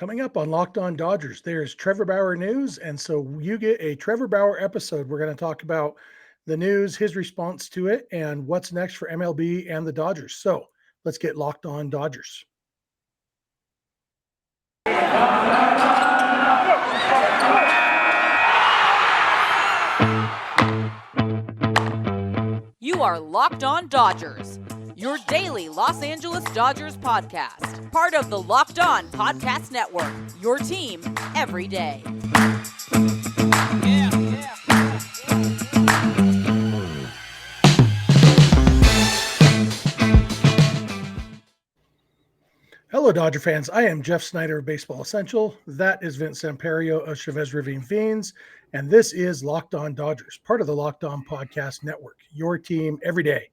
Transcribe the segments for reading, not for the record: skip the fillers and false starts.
Coming up on Locked On Dodgers, there's Trevor Bauer news. And so you get a Trevor Bauer episode. We're going to talk about the news, his response to it, and what's next for MLB and the Dodgers. So let's get Locked On Dodgers. You are Locked On Dodgers, your daily Los Angeles Dodgers podcast. Part of the Locked On Podcast Network, your team every day. Hello, Dodger fans. I am Jeff Snider of Baseball Essential. That is Vince Samperio of Chavez Ravine Fiends. And this is Locked On Dodgers, part of the Locked On Podcast Network, your team every day.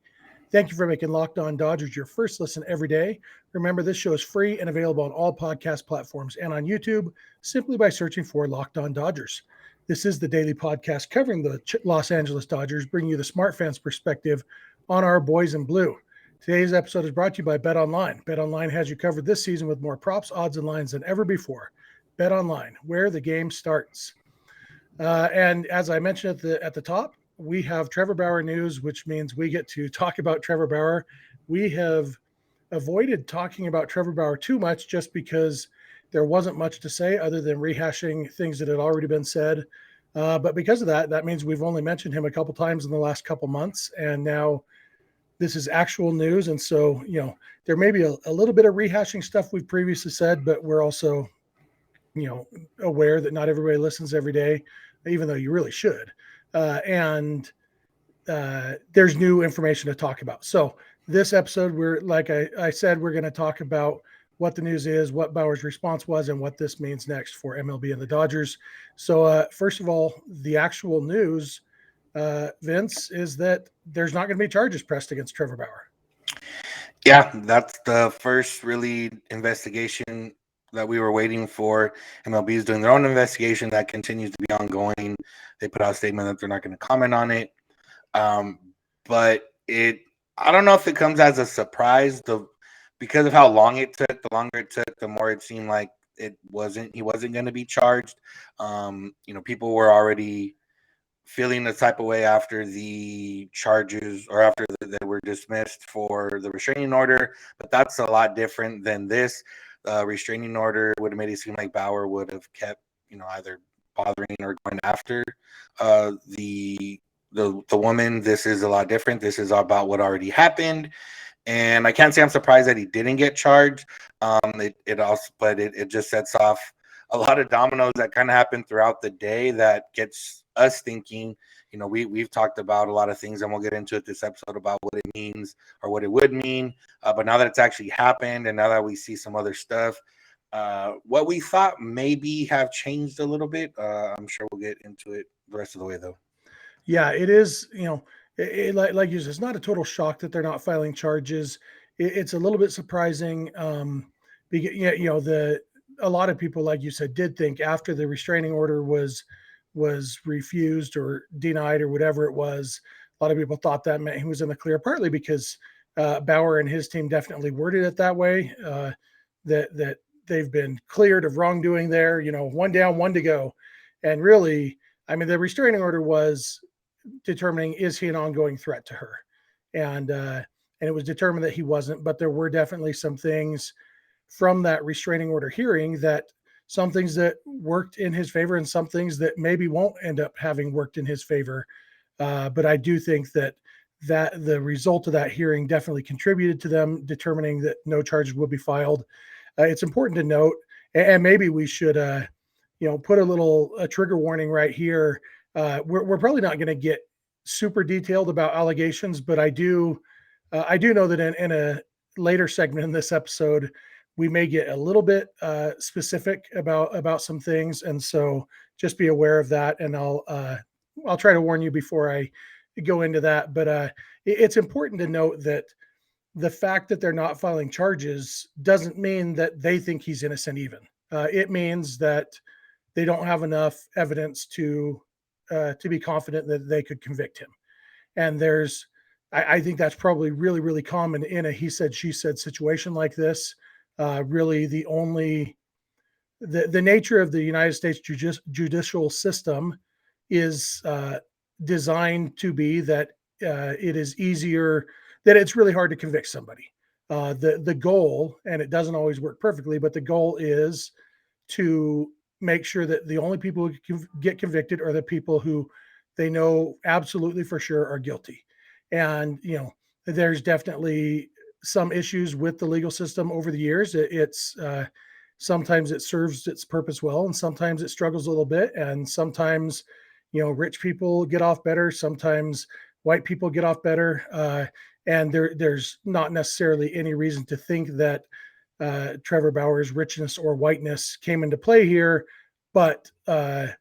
Thank you for making Locked On Dodgers your first listen every day. Remember, this show is free and available on all podcast platforms and on YouTube simply by searching for Locked On Dodgers. This is the daily podcast covering the Los Angeles Dodgers, bringing you the smart fans perspective on our boys in blue. Today's episode is brought to you by BetOnline. BetOnline has you covered this season with more props, odds, and lines than ever before. BetOnline, where the game starts. And as I mentioned at the top, we have Trevor Bauer news, which means we get to talk about Trevor Bauer. We have avoided talking about Trevor Bauer too much just because there wasn't much to say other than rehashing things that had already been said. But because of that, that means we've only mentioned him a couple times in the last couple months, and now this is actual news. And so, there may be a little bit of rehashing stuff we've previously said, but we're also, aware that not everybody listens every day, even though you really should. And there's new information to talk about. So this episode, like I said, we're going to talk about what the news is, what Bauer's response was, and what this means next for MLB and the Dodgers. So first of all, the actual news, Vince, is that there's not going to be charges pressed against Trevor Bauer. Yeah, that's the first really investigation that we were waiting for. MLB is doing their own investigation that continues to be ongoing. They put out a statement that they're not going to comment on it. But I don't know if it comes as a surprise. Because of how long it took, the longer it took, the more it seemed like he wasn't going to be charged. People were already feeling the type of way after the charges or after they were dismissed for the restraining order, but that's a lot different than this. Restraining order would have made it seem like Bauer would have kept, either bothering or going after the woman. This is a lot different. This is about what already happened, and I can't say I'm surprised that he didn't get charged. It just sets off a lot of dominoes that kind of happen throughout the day that gets us thinking. We've talked about a lot of things, and we'll get into it this episode about what it means or what it would mean. But now that it's actually happened, and now that we see some other stuff, what we thought maybe have changed a little bit. I'm sure we'll get into it the rest of the way, though. Yeah, it is. Like you said, it's not a total shock that they're not filing charges. It's a little bit surprising. A lot of people, like you said, did think after the restraining order was refused or denied or whatever it was, a lot of people thought that meant he was in the clear, partly because Bauer and his team definitely worded it that way, that they've been cleared of wrongdoing there, one down, one to go. And really, the restraining order was determining, is he an ongoing threat to her? And it was determined that he wasn't, but there were definitely some things from that restraining order hearing, that some things that worked in his favor and some things that maybe won't end up having worked in his favor. But I do think that the result of that hearing definitely contributed to them determining that no charges will be filed. It's important to note, and maybe we should, put a trigger warning right here. We're probably not going to get super detailed about allegations, but I do know that in a later segment in this episode, we may get a little bit specific about some things, and so just be aware of that. And I'll try to warn you before I go into that. But it's important to note that the fact that they're not filing charges doesn't mean that they think he's innocent. Even it means that they don't have enough evidence to be confident that they could convict him. And I think that's probably really, really common in a he said, she said situation like this. Really, the only the nature of the United States judicial system is designed to be that it is easier, that it's really hard to convict somebody. The goal, and it doesn't always work perfectly, but the goal is to make sure that the only people who can get convicted are the people who they know absolutely for sure are guilty. And, there's definitely some issues with the legal system over the years. It's sometimes it serves its purpose well, and sometimes it struggles a little bit. And sometimes, rich people get off better. Sometimes white people get off better. And there's not necessarily any reason to think that Trevor Bauer's richness or whiteness came into play here, but the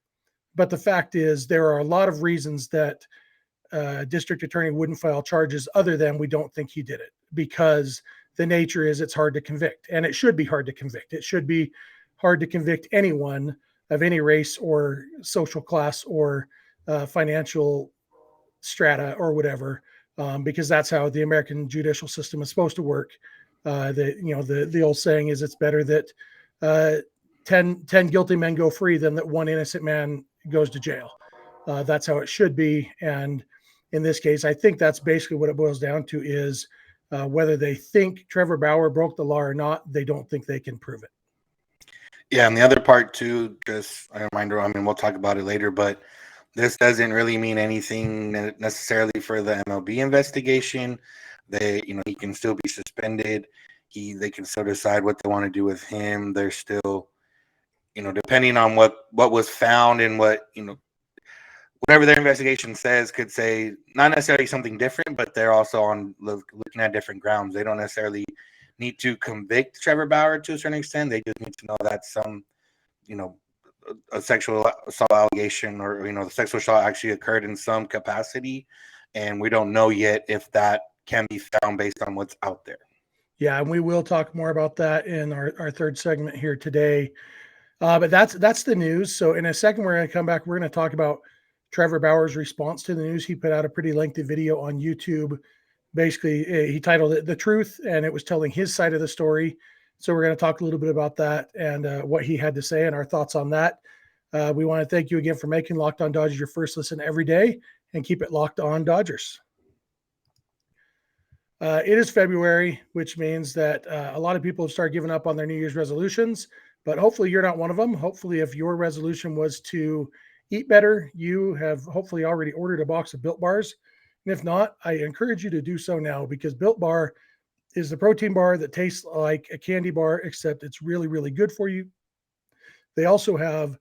fact is there are a lot of reasons that district attorney wouldn't file charges other than we don't think he did it, because the nature is it's hard to convict, and it should be hard to convict. It should be hard to convict anyone of any race or social class or financial strata or whatever, because that's how the American judicial system is supposed to work. The old saying is it's better that 10 guilty men go free than that one innocent man goes to jail. That's how it should be. And in this case, I think that's basically what it boils down to is whether they think Trevor Bauer broke the law or not, they don't think they can prove it. Yeah, and the other part too, just a reminder, we'll talk about it later, but this doesn't really mean anything necessarily for the MLB investigation. He can still be suspended. They can still decide what they want to do with him. They're still, depending on what was found and what, whatever their investigation says could say not necessarily something different, but they're also on looking at different grounds. They don't necessarily need to convict Trevor Bauer to a certain extent. They just need to know that some, a sexual assault allegation or, the sexual assault actually occurred in some capacity. And we don't know yet if that can be found based on what's out there. Yeah, and we will talk more about that in our third segment here today. But that's the news. So in a second, we're going to come back. We're going to talk about Trevor Bauer's response to the news. He put out a pretty lengthy video on YouTube. Basically, he titled it "The Truth," and it was telling his side of the story. So we're going to talk a little bit about that and what he had to say and our thoughts on that. We want to thank you again for making Locked On Dodgers your first listen every day, and keep it locked on Dodgers. It is February, which means that a lot of people have started giving up on their New Year's resolutions, but hopefully you're not one of them. Hopefully, if your resolution was to eat better, you have hopefully already ordered a box of Built Bars. And if not, I encourage you to do so now, because Built Bar is the protein bar that tastes like a candy bar, except it's really, really good for you. They also have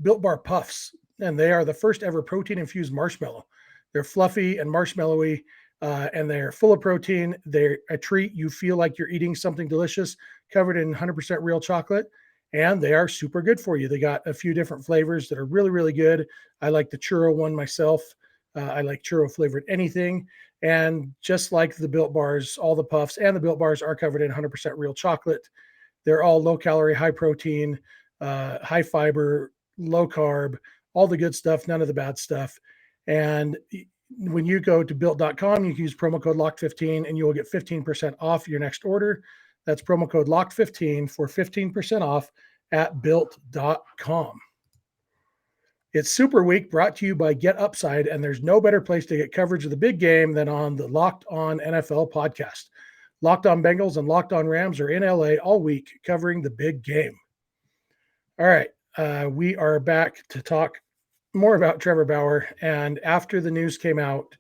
Built Bar Puffs, and they are the first ever protein-infused marshmallow. They're fluffy and marshmallowy, and they're full of protein. They're a treat. You feel like you're eating something delicious, covered in 100% real chocolate, and they are super good for you. They got a few different flavors that are really, really good. I like the churro one myself. I like churro flavored anything. And just like the Built Bars, all the Puffs and the Built Bars are covered in 100% real chocolate. They're all low calorie, high protein, high fiber, low carb, all the good stuff, none of the bad stuff. And when you go to built.com, you can use promo code LOCKED15 and you will get 15% off your next order. That's promo code LOCKED15 for 15% off at built.com. It's Super Week, brought to you by Get Upside, and there's no better place to get coverage of the big game than on the Locked On NFL podcast. Locked On Bengals and Locked On Rams are in LA all week covering the big game. All right, we are back to talk more about Trevor Bauer. And after the news came out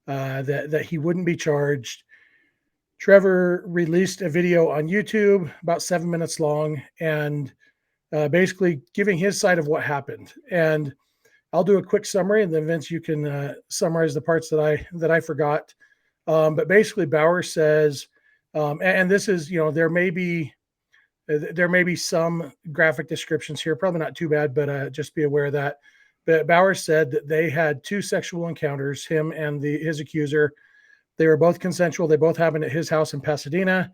that he wouldn't be charged, Trevor released a video on YouTube about 7 minutes long and basically giving his side of what happened. And I'll do a quick summary, and then Vince, you can summarize the parts that I forgot. But basically, Bauer says, and this is, there may be some graphic descriptions here, probably not too bad, but just be aware of that. But Bauer said that they had 2 sexual encounters, him and his accuser. They were both consensual. They both happened at his house in Pasadena,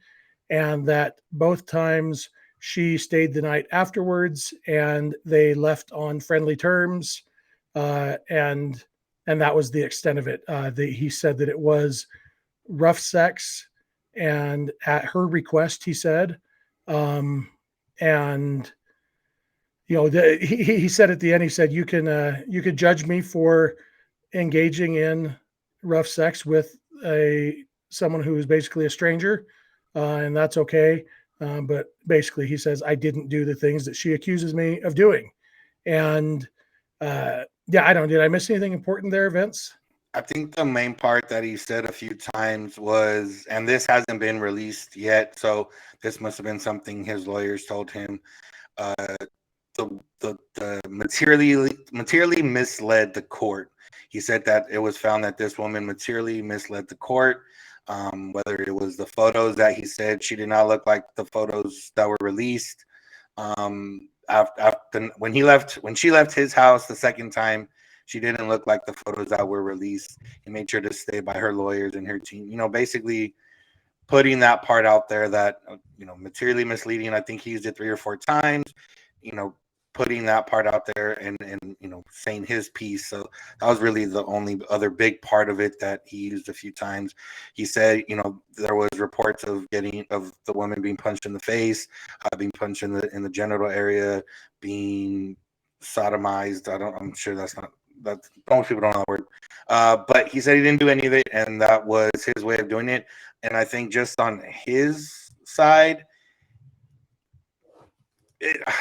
and that both times she stayed the night afterwards, and they left on friendly terms, and that was the extent of it. He said that it was rough sex, and at her request, he said, and he said at the end, he said, you could judge me for engaging in rough sex with someone who is basically a stranger, and that's okay. But basically, he says I didn't do the things that she accuses me of doing. And yeah, I don't. Did I miss anything important there, Vince? I think the main part that he said a few times was, and this hasn't been released yet, so this must have been something his lawyers told him. Uh, the materially misled the court. He said that it was found that this woman materially misled the court. Whether it was the photos that he said she did not look like the photos that were released. After when she left his house the second time, she didn't look like the photos that were released. He made sure to stay by her lawyers and her team. Basically putting that part out there that materially misleading. I think he used it 3 or 4 times. Putting that part out there and saying his piece. So that was really the only other big part of it that he used a few times. He said, there was reports of the woman being punched in the face, being punched in the genital area, being sodomized. I'm sure that's not that most people don't know that word. But he said he didn't do any of it, and that was his way of doing it. And I think just on his side,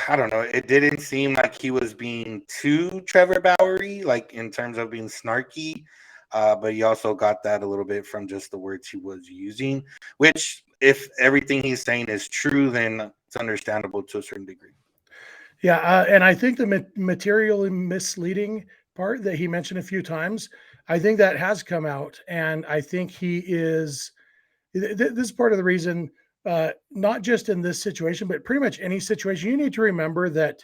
I don't know. It didn't seem like he was being too Trevor Bauer-y, like in terms of being snarky. But he also got that a little bit from just the words he was using, which if everything he's saying is true, then it's understandable to a certain degree. Yeah, and I think the materially misleading part that he mentioned a few times, I think that has come out, and I think he is. This is part of the reason, not just in this situation, but pretty much any situation. You need to remember that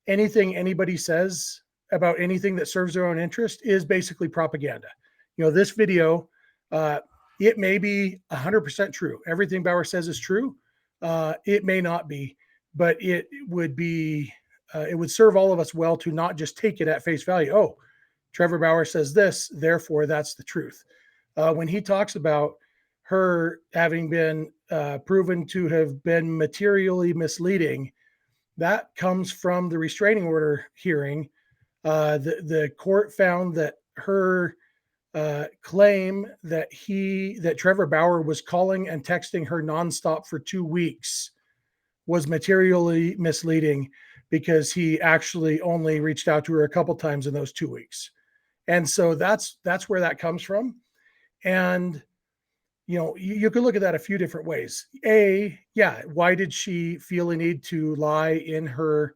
anything anybody says about anything that serves their own interest is basically propaganda. This video, it may be 100% true. Everything Bauer says is true. It may not be, but it would be, it would serve all of us well to not just take it at face value. Oh, Trevor Bauer says this, therefore that's the truth. When he talks about her having been proven to have been materially misleading, that comes from the restraining order hearing. The court found that her claim that Trevor Bauer was calling and texting her nonstop for 2 weeks was materially misleading because he actually only reached out to her a couple times in those 2 weeks. And so that's where that comes from. And you could look at that a few different ways. Yeah, why did she feel a need to lie in her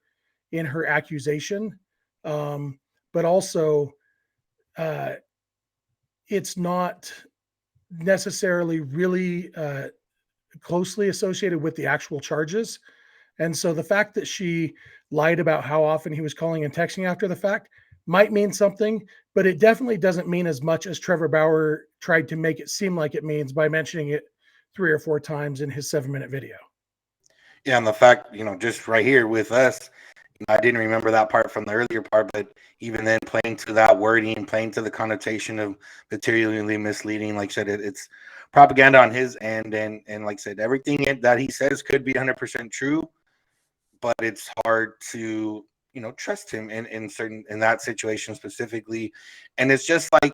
accusation? But also, it's not necessarily really closely associated with the actual charges. And so the fact that she lied about how often he was calling and texting after the fact might mean something, but it definitely doesn't mean as much as Trevor Bauer tried to make it seem like it means by mentioning it 3 or 4 times in his 7-minute video. Yeah, and the fact, just right here with us, I didn't remember that part from the earlier part, but even then, playing to that wording, playing to the connotation of materially misleading, like I said, it's propaganda on his end, and like I said, everything that he says could be 100% true, but it's hard to trust him in that situation specifically. And it's just like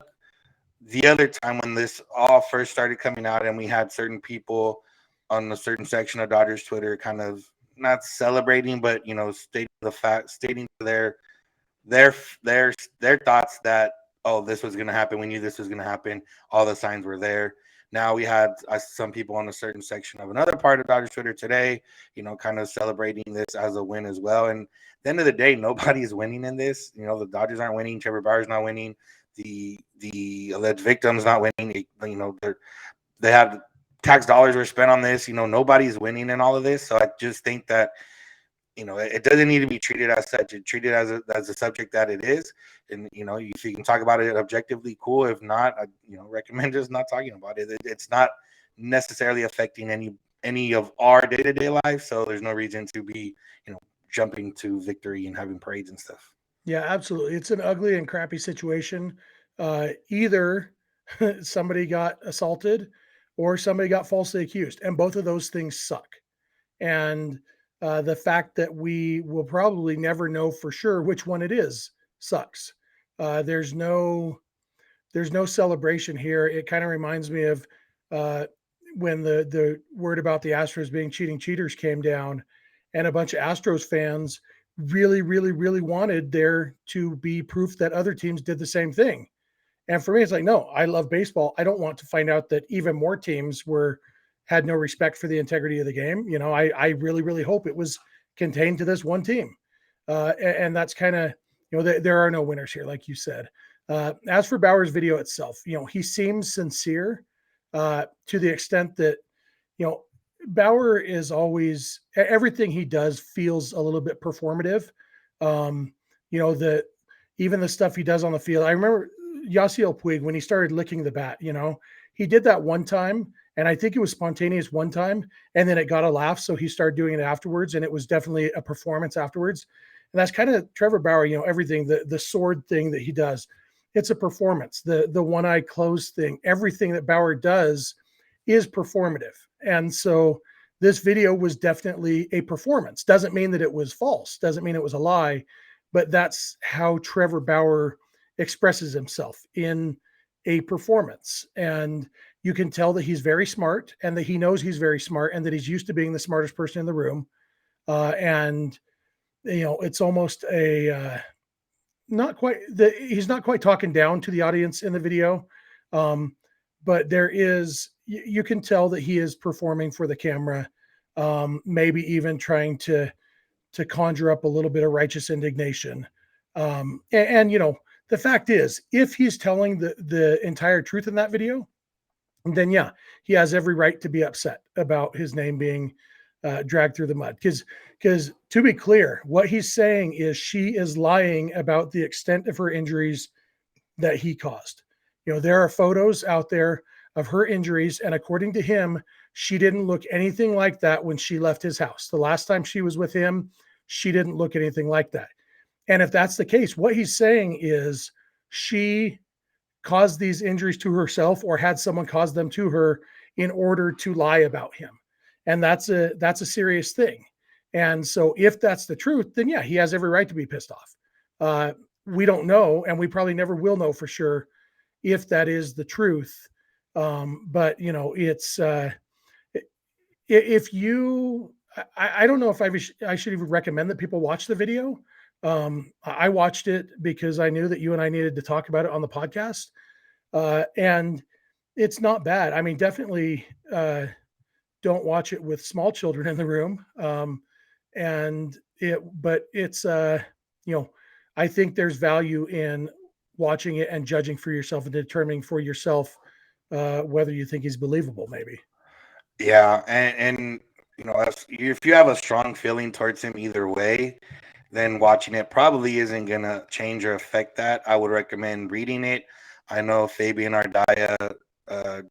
the other time when this all first started coming out, and we had certain people on a certain section of Dodgers Twitter kind of not celebrating, but stating their thoughts that, oh, this was going to happen. We knew this was going to happen. All the signs were there. Now we had some people on a certain section of another part of Dodgers Twitter today, kind of celebrating this as a win as well. And at the end of the day, nobody's winning in this. The Dodgers aren't winning. Trevor Bauer's not winning. The alleged victim's not winning. They have tax dollars were spent on this. Nobody's winning in all of this. So I just think that it doesn't need to be treated as such. It's treated as a subject that it is. And, if you can talk about it objectively, cool. If not, I, recommend just not talking about it. It's not necessarily affecting any of our day-to-day life. So there's no reason to be, jumping to victory and having parades and stuff. Yeah, absolutely. It's an ugly and crappy situation. Either somebody got assaulted or somebody got falsely accused. And both of those things suck. And the fact that we will probably never know for sure which one it is sucks. There's no celebration here. It kind of reminds me of uh, when the word about the Astros being cheating cheaters came down, and a bunch of Astros fans really, really, really wanted there to be proof that other teams did the same thing. And for me, it's like, no, I love baseball. I don't want to find out that even more teams had no respect for the integrity of the game. I really, really hope it was contained to this one team. And that's kind of, there are no winners here, like you said. As for Bauer's video itself, he seems sincere to the extent that, Bauer is always, everything he does feels a little bit performative. That even the stuff he does on the field. I remember Yasiel Puig, when he started licking the bat, he did that one time, and I think it was spontaneous one time, and then it got a laugh, so he started doing it afterwards, and it was definitely a performance afterwards. And that's kind of Trevor Bauer, everything, the sword thing that he does, it's a performance. The one eye closed thing, everything that Bauer does is performative. And so this video was definitely a performance. Doesn't mean that it was false, doesn't mean it was a lie, but that's how Trevor Bauer expresses himself in a performance. And you can tell that he's very smart, and that he knows he's very smart, and that he's used to being the smartest person in the room. And it's almost a he's not quite talking down to the audience in the video, but you can tell that he is performing for the camera, maybe even trying to conjure up a little bit of righteous indignation. And the fact is, if he's telling the entire truth in that video, then yeah, he has every right to be upset about his name being dragged through the mud. Because to be clear, what he's saying is she is lying about the extent of her injuries that he caused. There are photos out there of her injuries, and according to him, she didn't look anything like that when she left his house. The last time she was with him, she didn't look anything like that. And if that's the case, what he's saying is she caused these injuries to herself, or had someone cause them to her in order to lie about him. And that's a serious thing. And so if that's the truth, then yeah, he has every right to be pissed off. We don't know, and we probably never will know for sure if that is the truth. But it's if you, I don't know if I should even recommend that people watch the video. I watched it because I knew that you and I needed to talk about it on the podcast. And it's not bad. I mean, definitely don't watch it with small children in the room. But it's, I think there's value in watching it and judging for yourself and determining for yourself whether you think he's believable, maybe. Yeah, and if you have a strong feeling towards him either way, then watching it probably isn't gonna change or affect that. I would recommend reading it. I know Fabian Ardaya, I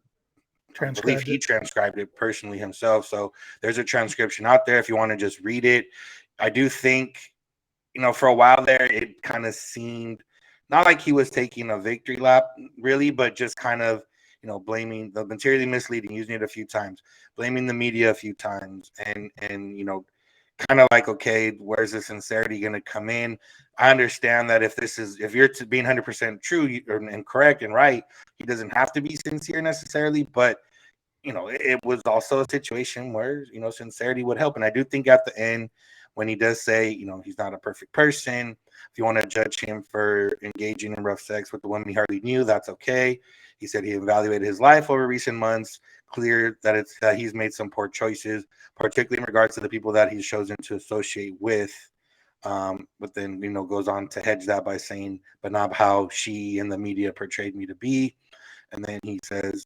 believe he transcribed it personally himself. So there's a transcription out there if you want to just read it. I do think, for a while there, it kind of seemed not like he was taking a victory lap, really, but just kind of, blaming the materially misleading, using it a few times, blaming the media a few times, and kind of like, okay, where's the sincerity going to come in? I understand that if you're to being 100% true and correct and right, he doesn't have to be sincere necessarily, but it was also a situation where sincerity would help. And I do think at the end, when he does say he's not a perfect person, if you want to judge him for engaging in rough sex with the woman he hardly knew, that's okay. He said he evaluated his life over recent months, clear that he's made some poor choices, particularly in regards to the people that he's chosen to associate with. But then, goes on to hedge that by saying, but not how she and the media portrayed me to be. And then he says,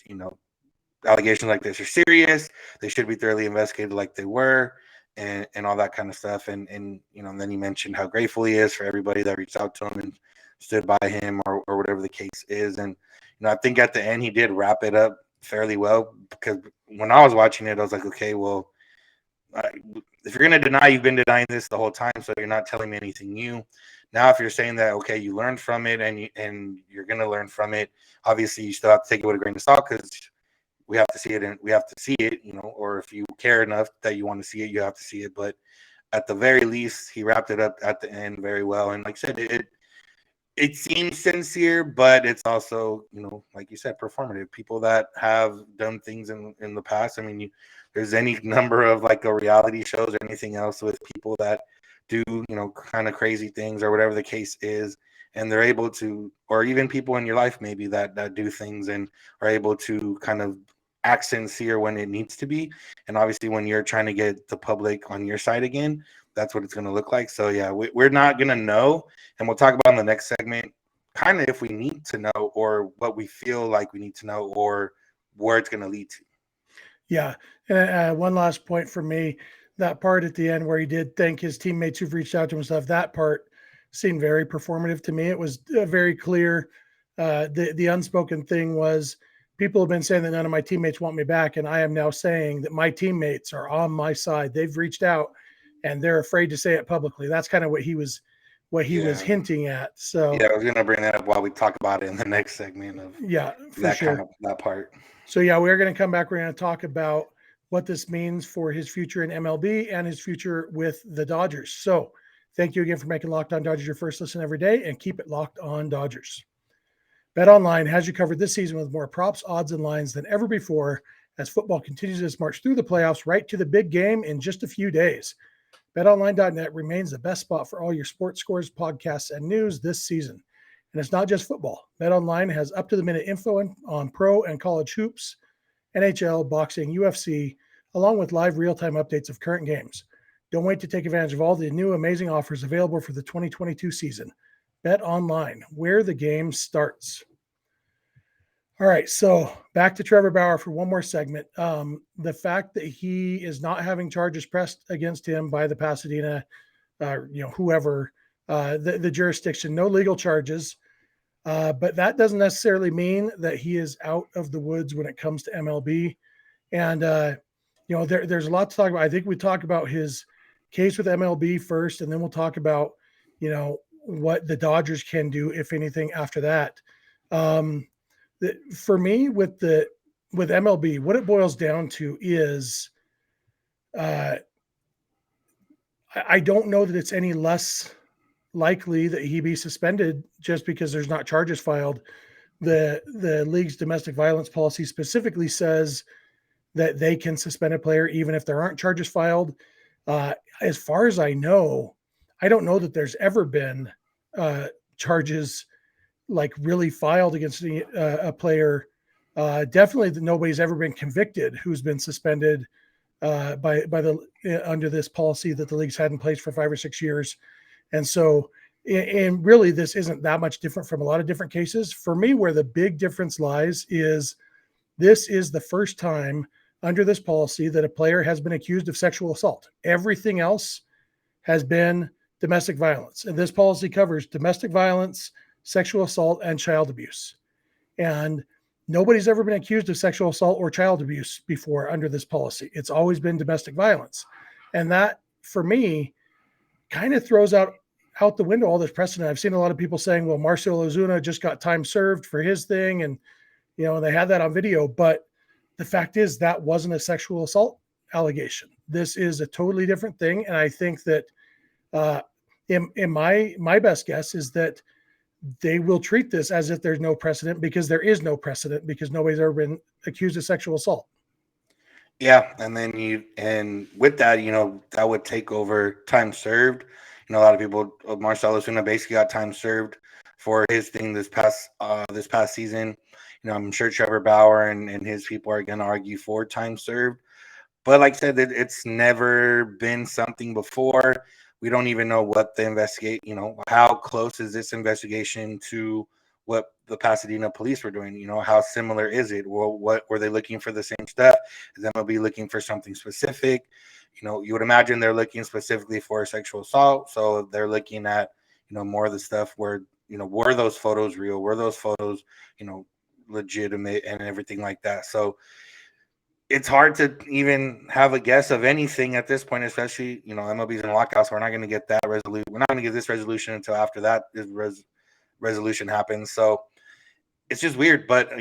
allegations like this are serious. They should be thoroughly investigated like they were, and all that kind of stuff. And then he mentioned how grateful he is for everybody that reached out to him and stood by him or whatever the case is. And, I think at the end he did wrap it up fairly well, because when I was watching it, I was like, okay, well, if you're going to deny, you've been denying this the whole time, so you're not telling me anything new. Now, if you're saying that, okay, you learned from it and you're going to learn from it, obviously you still have to take it with a grain of salt, because we have to see it, or if you care enough that you want to see it, you have to see it. But at the very least, he wrapped it up at the end very well. And like I said, it seems sincere, but it's also, like you said, performative. People that have done things in the past. I mean, there's any number of like a reality shows or anything else with people that do, kind of crazy things or whatever the case is. And they're able to, or even people in your life maybe that do things and are able to kind of act sincere when it needs to be. And obviously when you're trying to get the public on your side again, that's what it's going to look like. So yeah, we're not going to know. And we'll talk about in the next segment, kind of if we need to know or what we feel like we need to know or where it's going to lead to. Yeah. And one last point for me, that part at the end where he did thank his teammates who've reached out to him and stuff, that part seemed very performative to me. It was very clear. The unspoken thing was people have been saying that none of my teammates want me back. And I am now saying that my teammates are on my side. They've reached out and they're afraid to say it publicly. That's kind of what he was hinting at. So yeah, I was gonna bring that up while we talk about it in the next segment of for sure. That part. So yeah, we're going to come back. We're going to talk about what this means for his future in MLB and his future with the Dodgers. So thank you again for making Locked On Dodgers your first listen every day, and keep it locked on Dodgers. BetOnline has you covered this season with more props, odds, and lines than ever before as football continues its march through the playoffs right to the big game in just a few days. BetOnline.net remains the best spot for all your sports scores, podcasts, and news this season. And it's not just football. BetOnline has up-to-the-minute info on pro and college hoops, NHL, boxing, UFC, along with live real-time updates of current games. Don't wait to take advantage of all the new amazing offers available for the 2022 season. BetOnline, where the game starts. All right, so back to Trevor Bauer for one more segment. The fact that he is not having charges pressed against him by the Pasadena, whoever, the jurisdiction, no legal charges, but that doesn't necessarily mean that he is out of the woods when it comes to MLB. And there's a lot to talk about. I think we talk about his case with MLB first, and then we'll talk about what the Dodgers can do, if anything, after that. For me, with MLB, what it boils down to is I don't know that it's any less likely that he be suspended just because there's not charges filed. The league's domestic violence policy specifically says that they can suspend a player even if there aren't charges filed. As far as I know, I don't know that there's ever been charges like really filed against a player. Definitely that nobody's ever been convicted who's been suspended by under this policy that the league's had in place for 5 or 6 years. And so, and really this isn't that much different from a lot of different cases. For me, where the big difference lies is this is the first time under this policy that a player has been accused of sexual assault. Everything else has been domestic violence. And this policy covers domestic violence, sexual assault, and child abuse. And nobody's ever been accused of sexual assault or child abuse before under this policy. It's always been domestic violence. And that, for me, kind of throws out the window all this precedent. I've seen a lot of people saying, well, Marcell Ozuna just got time served for his thing. And, they had that on video. But the fact is that wasn't a sexual assault allegation. This is a totally different thing. And I think that in my best guess is that they will treat this as if there's no precedent, because there is no precedent, because nobody's ever been accused of sexual assault. Yeah. And then with that, that would take over time served. A lot of people, Marcell Ozuna basically got time served for his thing this past season. I'm sure Trevor Bauer and his people are going to argue for time served. But like I said, it's never been something before. We don't even know what the investigate, how close is this investigation to what the Pasadena police were doing? How similar is it? Well, what were they looking for the same stuff? Is MLB looking for something specific? You would imagine they're looking specifically for sexual assault. So they're looking at, more of the stuff where, were those photos real? Were those photos, legitimate and everything like that? So it's hard to even have a guess of anything at this point, especially, MLB's in a lockout, so we're not going to get that resolution. We're not going to get this resolution until after that resolution happens. So it's just weird. But,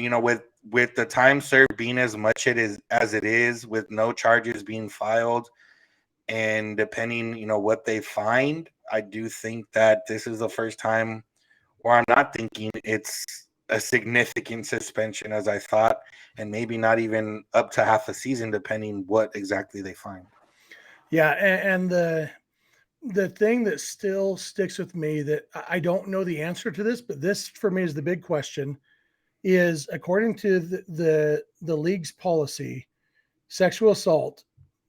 with the time served being as much as it is, with no charges being filed, And depending, what they find, I do think that this is the first time where I'm not thinking it's a significant suspension as I thought, and maybe not even up to half a season, depending what exactly they find. Yeah, and the thing that still sticks with me that I don't know the answer to this, but this for me is the big question, is according to the league's policy, sexual assault.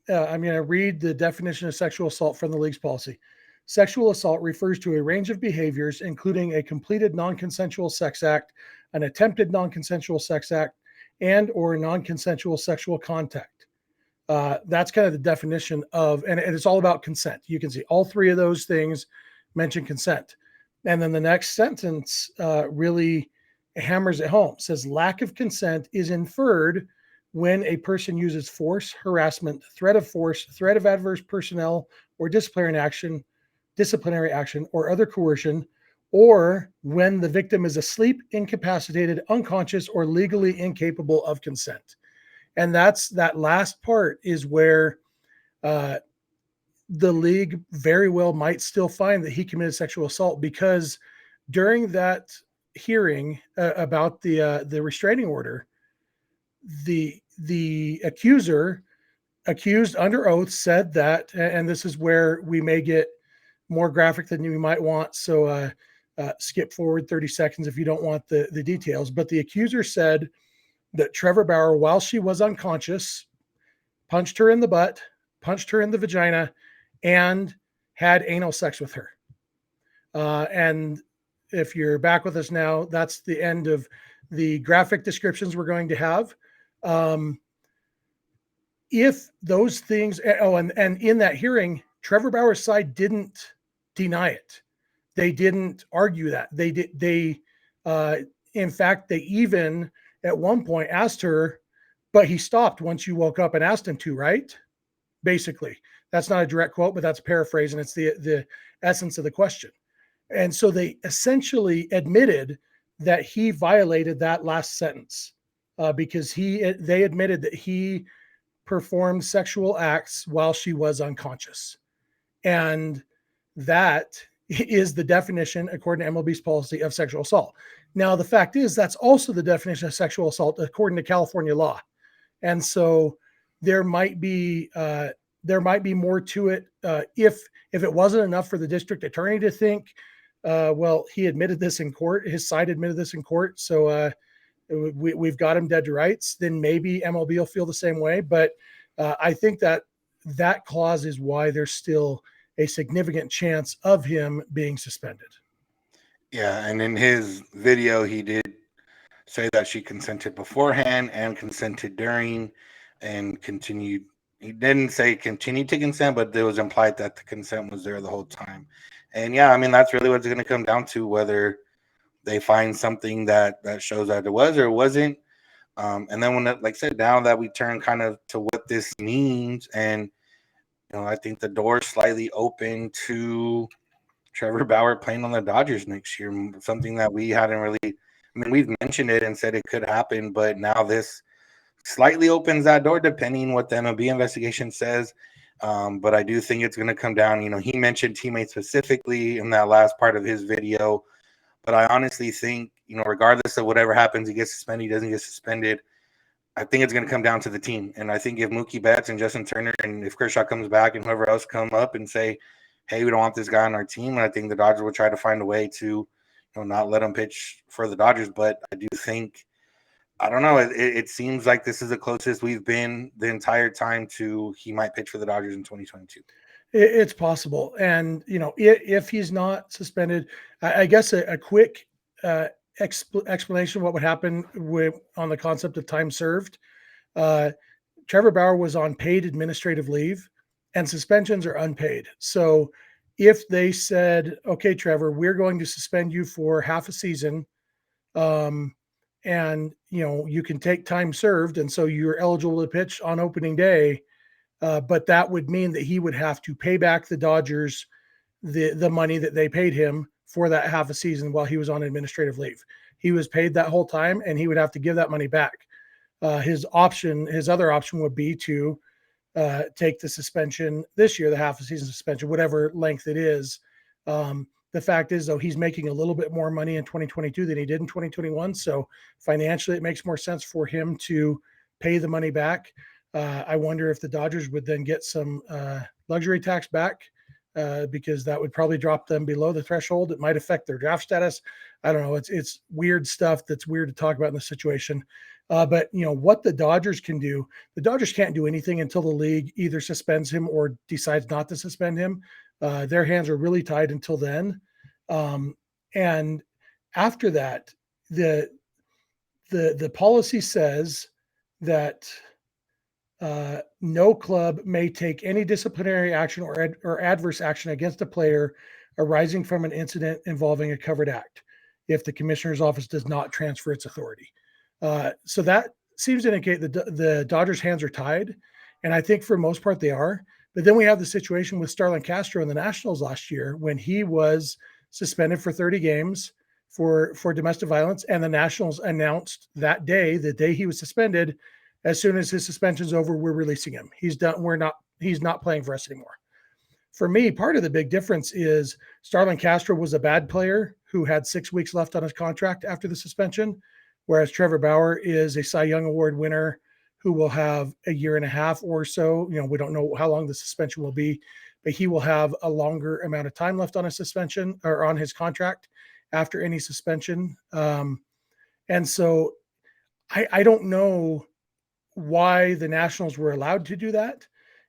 I'm going to read the definition of sexual assault from the league's policy. Sexual assault refers to a range of behaviors, including a completed non-consensual sex act, an attempted non-consensual sex act, and or non-consensual sexual contact. That's kind of the definition of, and it's all about consent. You can see all three of those things mention consent. And then the next sentence really hammers it home. It says lack of consent is inferred when a person uses force, harassment, threat of force, threat of adverse personnel or disciplinary action, or other coercion, or when the victim is asleep, incapacitated, unconscious, or legally incapable of consent. And that last part is where the league very well might still find that he committed sexual assault, because during that hearing about the restraining order, the accuser, accused under oath, said that, and this is where we may get more graphic than you might want. So skip forward 30 seconds if you don't want the details. But the accuser said that Trevor Bauer, while she was unconscious, punched her in the butt, punched her in the vagina, and had anal sex with her. And if you're back with us now, that's the end of the graphic descriptions we're going to have. If those things, and in that hearing, Trevor Bauer's side didn't deny it. They didn't argue that. They did. In fact, they even at one point asked her, but he stopped once you woke up and asked him to, right? Basically, that's not a direct quote, but that's a paraphrase, and it's the essence of the question. And so they essentially admitted that he violated that last sentence because they admitted that he performed sexual acts while she was unconscious. And that is the definition, according to MLB's policy, of sexual assault. Now, the fact is that's also the definition of sexual assault according to California law. And so there might be more to it if it wasn't enough for the district attorney to think, well, he admitted this in court, his side admitted this in court, so we've got him dead to rights, then maybe MLB will feel the same way. But I think that clause is why there's still a significant chance of him being suspended. Yeah, and in his video, he did say that she consented beforehand and consented during and continued. He didn't say continued to consent, but it was implied that the consent was there the whole time. And yeah, I mean, that's really what it's going to come down to, whether they find something that shows that it was or it wasn't. And then when, like I said, now that we turn kind of to what this means, and I think the door slightly open to Trevor Bauer playing on the Dodgers next year, something that we hadn't really. I mean, we've mentioned it and said it could happen, but now this slightly opens that door, depending what the MLB investigation says. But I do think it's going to come down. He mentioned teammates specifically in that last part of his video. But I honestly think, regardless of whatever happens, he gets suspended, he doesn't get suspended, I think it's going to come down to the team. And I think if Mookie Betts and Justin Turner and if Kershaw comes back and whoever else come up and say, hey, we don't want this guy on our team, and I think the Dodgers will try to find a way to not let him pitch for the Dodgers. But I do think, I don't know, it seems like this is the closest we've been the entire time to he might pitch for the Dodgers in 2022. It's possible. And, if he's not suspended, I guess a quick explanation of what would happen on the concept of time served. Trevor Bauer was on paid administrative leave, and suspensions are unpaid. So if they said, okay, Trevor, we're going to suspend you for half a season, and you can take time served, and so you're eligible to pitch on opening day, but that would mean that he would have to pay back the Dodgers the money that they paid him for that half a season while he was on administrative leave. He was paid that whole time, and he would have to give that money back. His other option would be to take the suspension this year, the half a season suspension, whatever length it is. The fact is, though, he's making a little bit more money in 2022 than he did in 2021. So financially, it makes more sense for him to pay the money back. I wonder if the Dodgers would then get some luxury tax back because that would probably drop them below the threshold. It might affect their draft status. I don't know. It's weird stuff that's weird to talk about in this situation. But what the Dodgers can do, the Dodgers can't do anything until the league either suspends him or decides not to suspend him. Their hands are really tied until then. And after that, the policy says that no club may take any disciplinary action or adverse action against a player arising from an incident involving a covered act if the commissioner's office does not transfer its authority. So that seems to indicate that the Dodgers' hands are tied, and I think for the most part they are. But then we have the situation with Starlin Castro in the Nationals last year when he was suspended for 30 games for domestic violence, and the Nationals announced that day, the day he was suspended, as soon as his suspension's over, we're releasing him. He's done. He's not playing for us anymore. For me, part of the big difference is Starlin Castro was a bad player who had 6 weeks left on his contract after the suspension, whereas Trevor Bauer is a Cy Young Award winner who will have a year and a half or so. We don't know how long the suspension will be, but he will have a longer amount of time left on his suspension or on his contract after any suspension. And so I don't know why the Nationals were allowed to do that.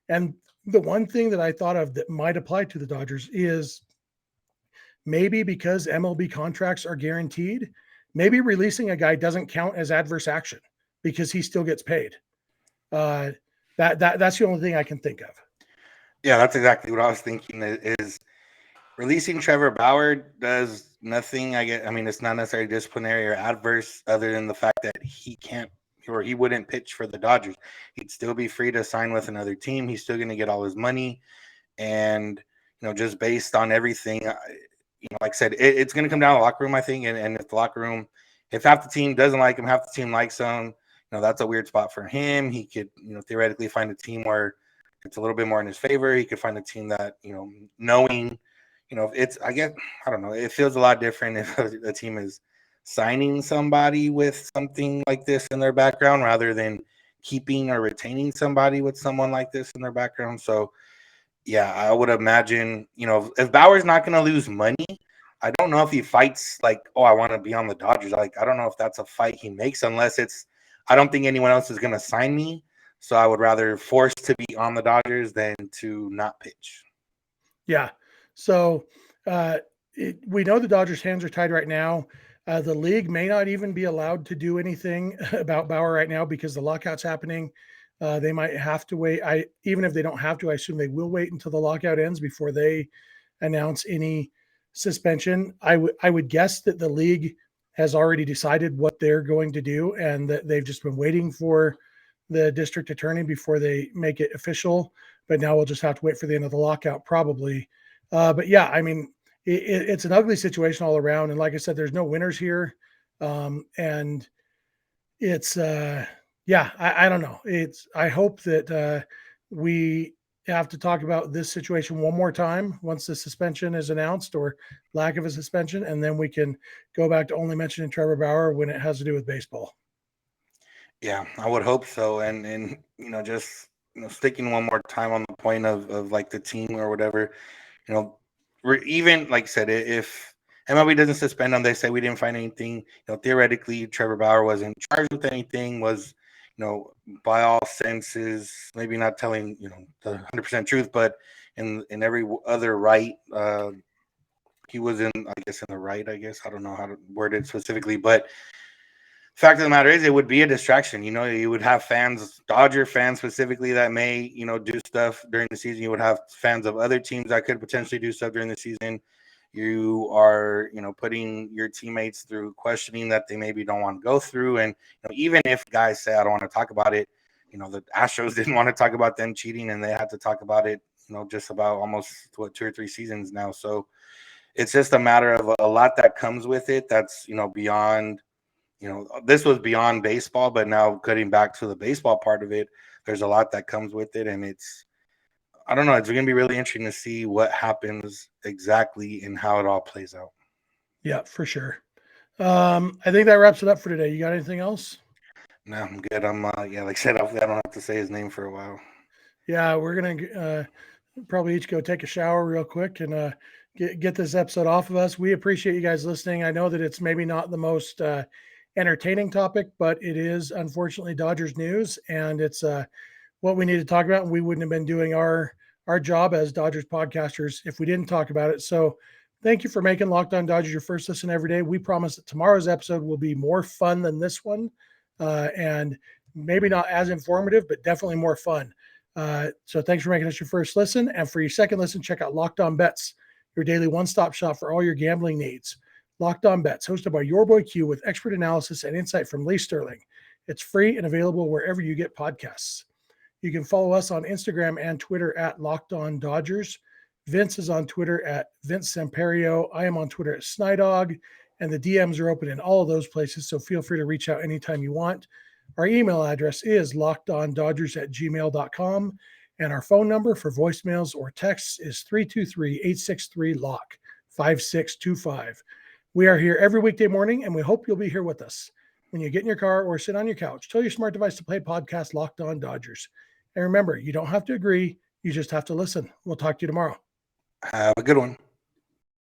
And the one thing that I thought of that might apply to the Dodgers is maybe because MLB contracts are guaranteed, maybe releasing a guy doesn't count as adverse action because he still gets paid. That's the only thing I can think of. Yeah, that's exactly what I was thinking. Is releasing Trevor Bauer does nothing. I mean, it's not necessarily disciplinary or adverse, other than the fact that he can't or he wouldn't pitch for the Dodgers. He'd still be free to sign with another team. He's still going to get all his money, and just based on everything, like I said, it's going to come down to the locker room, I think. And if the locker room, if half the team doesn't like him, half the team likes him, that's a weird spot for him. He could, theoretically find a team where it's a little bit more in his favor. He could find a team that, knowing, I don't know. It feels a lot different if a team is signing somebody with something like this in their background rather than keeping or retaining somebody with someone like this in their background. So, yeah, I would imagine, if Bauer's not going to lose money, I don't know if he fights like, oh, I want to be on the Dodgers. Like, I don't know if that's a fight he makes unless it's, I don't think anyone else is going to sign me. So I would rather force to be on the Dodgers than to not pitch. Yeah. So we know the Dodgers' hands are tied right now. The league may not even be allowed to do anything about Bauer right now because the lockout's happening. They might have to wait. Even if they don't have to, I assume they will wait until the lockout ends before they announce any suspension. I would guess that the league has already decided what they're going to do, and that they've just been waiting for the district attorney before they make it official. But now we'll just have to wait for the end of the lockout, probably. But yeah, I mean, it's an ugly situation all around. And like I said, there's no winners here. And it's, I don't know. I hope that we have to talk about this situation one more time once the suspension is announced or lack of a suspension. And then we can go back to only mentioning Trevor Bauer when it has to do with baseball. Yeah, I would hope so. And just, sticking one more time on the point of like the team or whatever, even like I said, if MLB doesn't suspend them, they say we didn't find anything. Theoretically, Trevor Bauer wasn't charged with anything. Was, by all senses, maybe not telling the 100% truth, but in every other right, he was in. I guess in the right. I guess I don't know how to word it specifically, but fact of the matter is, it would be a distraction. You would have fans, Dodger fans specifically, that may, do stuff during the season. You would have fans of other teams that could potentially do stuff during the season. You are, putting your teammates through questioning that they maybe don't want to go through. And even if guys say, I don't want to talk about it, the Astros didn't want to talk about them cheating, and they had to talk about it, just about almost 2 or 3 seasons now. So it's just a matter of a lot that comes with it. That's, beyond this was beyond baseball, but now cutting back to the baseball part of it, there's a lot that comes with it. And I don't know, it's going to be really interesting to see what happens exactly and how it all plays out. Yeah, for sure. I think that wraps it up for today. You got anything else? No, I'm good. like I said, hopefully I don't have to say his name for a while. Yeah, we're going to probably each go take a shower real quick and get this episode off of us. We appreciate you guys listening. I know that it's maybe not the most entertaining topic, but it is unfortunately Dodgers news, and it's what we need to talk about. And we wouldn't have been doing our job as Dodgers podcasters if we didn't talk about it. So thank you for making Locked On Dodgers your first listen every day. We promise that tomorrow's episode will be more fun than this one, and maybe not as informative, but definitely more fun. So thanks for making us your first listen. And for your second listen, check out Locked On Bets, your daily one-stop shop for all your gambling needs. Locked On Bets, hosted by your boy Q, with expert analysis and insight from Lee Sterling. It's free and available wherever you get podcasts. You can follow us on Instagram and Twitter at Locked On Dodgers. Vince is on Twitter at Vince Samperio. I am on Twitter at Snydog, and the DMs are open in all of those places, so feel free to reach out anytime you want. Our email address is lockedondodgers@gmail.com, and our phone number for voicemails or texts is 323-863-LOCK, 5625. We are here every weekday morning, and we hope you'll be here with us. When you get in your car or sit on your couch, tell your smart device to play podcast Locked On Dodgers. And remember, you don't have to agree. You just have to listen. We'll talk to you tomorrow. Have a good one.